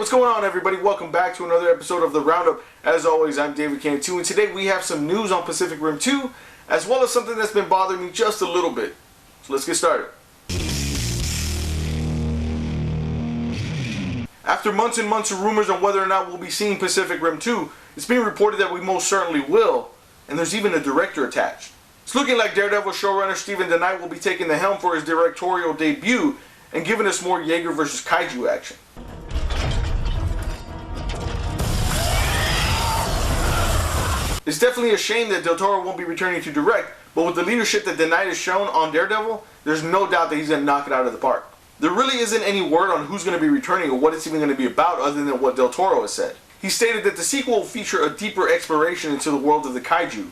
what's going on, everybody? Welcome back to another episode of the Roundup. As always, I'm David Cantu, and today we have some news on Pacific Rim 2, as well as something that's been bothering me just a little bit. So let's get started. After months and months of rumors on whether or not we'll be seeing Pacific Rim 2, it's being reported that we most certainly will, and there's even a director attached. It's looking like Daredevil showrunner Steven DeKnight will be taking the helm for his directorial debut and giving us more Jaeger vs. Kaiju action. It's definitely a shame that Del Toro won't be returning to direct, but with the leadership that DeKnight has shown on Daredevil, there's no doubt that he's going to knock it out of the park. There really isn't any word on who's going to be returning or what it's even going to be about other than what Del Toro has said. He stated that the sequel will feature a deeper exploration into the world of the Kaiju,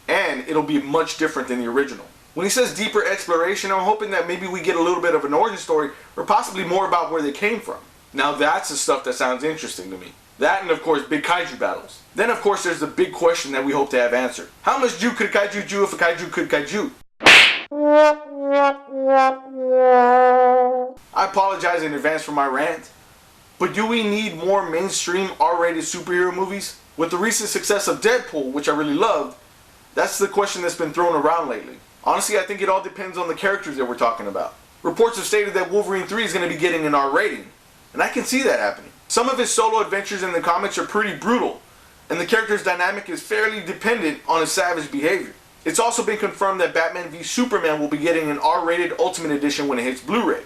and it'll be much different than the original. When he says deeper exploration, I'm hoping that maybe we get a little bit of an origin story or possibly more about where they came from. Now that's the stuff that sounds interesting to me. That and of course big kaiju battles. Then of course there's the big question that we hope to have answered. How much Jew could a kaiju Jew if a kaiju could kaiju? I apologize in advance for my rant, but do we need more mainstream R-rated superhero movies? With the recent success of Deadpool, which I really loved, that's the question that's been thrown around lately. Honestly, I think it all depends on the characters that we're talking about. Reports have stated that Wolverine 3 is going to be getting an R rating, and I can see that happening. Some of his solo adventures in the comics are pretty brutal, and the character's dynamic is fairly dependent on his savage behavior. It's also been confirmed that Batman v Superman will be getting an R-rated Ultimate Edition when it hits Blu-ray.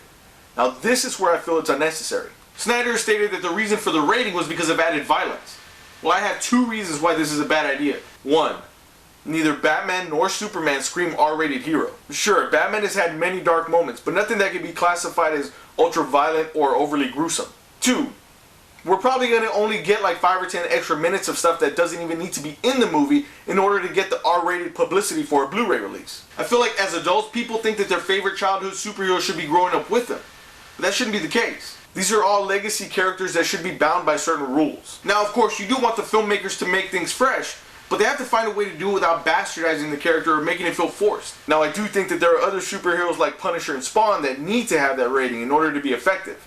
Now this is where I feel it's unnecessary. Snyder stated that the reason for the rating was because of added violence. Well, I have two reasons why this is a bad idea. One, neither Batman nor Superman scream R-rated hero. Sure, Batman has had many dark moments, but nothing that can be classified as ultra-violent or overly gruesome. Two, we're probably going to only get like 5 or 10 extra minutes of stuff that doesn't even need to be in the movie in order to get the R-rated publicity for a Blu-ray release. I feel like as adults, people think that their favorite childhood superhero should be growing up with them. But that shouldn't be the case. These are all legacy characters that should be bound by certain rules. Now, of course, you do want the filmmakers to make things fresh, but they have to find a way to do it without bastardizing the character or making it feel forced. Now, I do think that there are other superheroes like Punisher and Spawn that need to have that rating in order to be effective.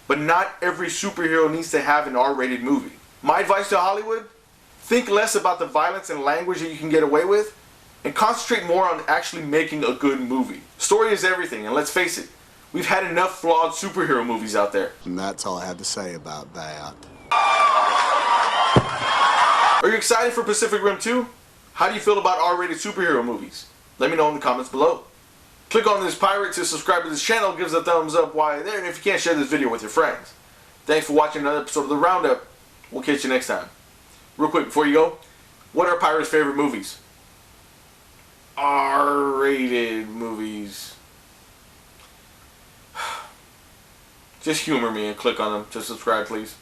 But not every superhero needs to have an R-rated movie. My advice to Hollywood, think less about the violence and language that you can get away with, and concentrate more on actually making a good movie. Story is everything, and let's face it, we've had enough flawed superhero movies out there. And that's all I have to say about that. Are you excited for Pacific Rim 2? How do you feel about R-rated superhero movies? Let me know in the comments below. Click on this pirate to subscribe to this channel, gives a thumbs up while you're there, and if you can't, share this video with your friends. Thanks for watching another episode of the Roundup. We'll catch you next time. Real quick before you go, what are Pirate's favorite movies? R-rated movies. Just humor me and click on them to subscribe, please.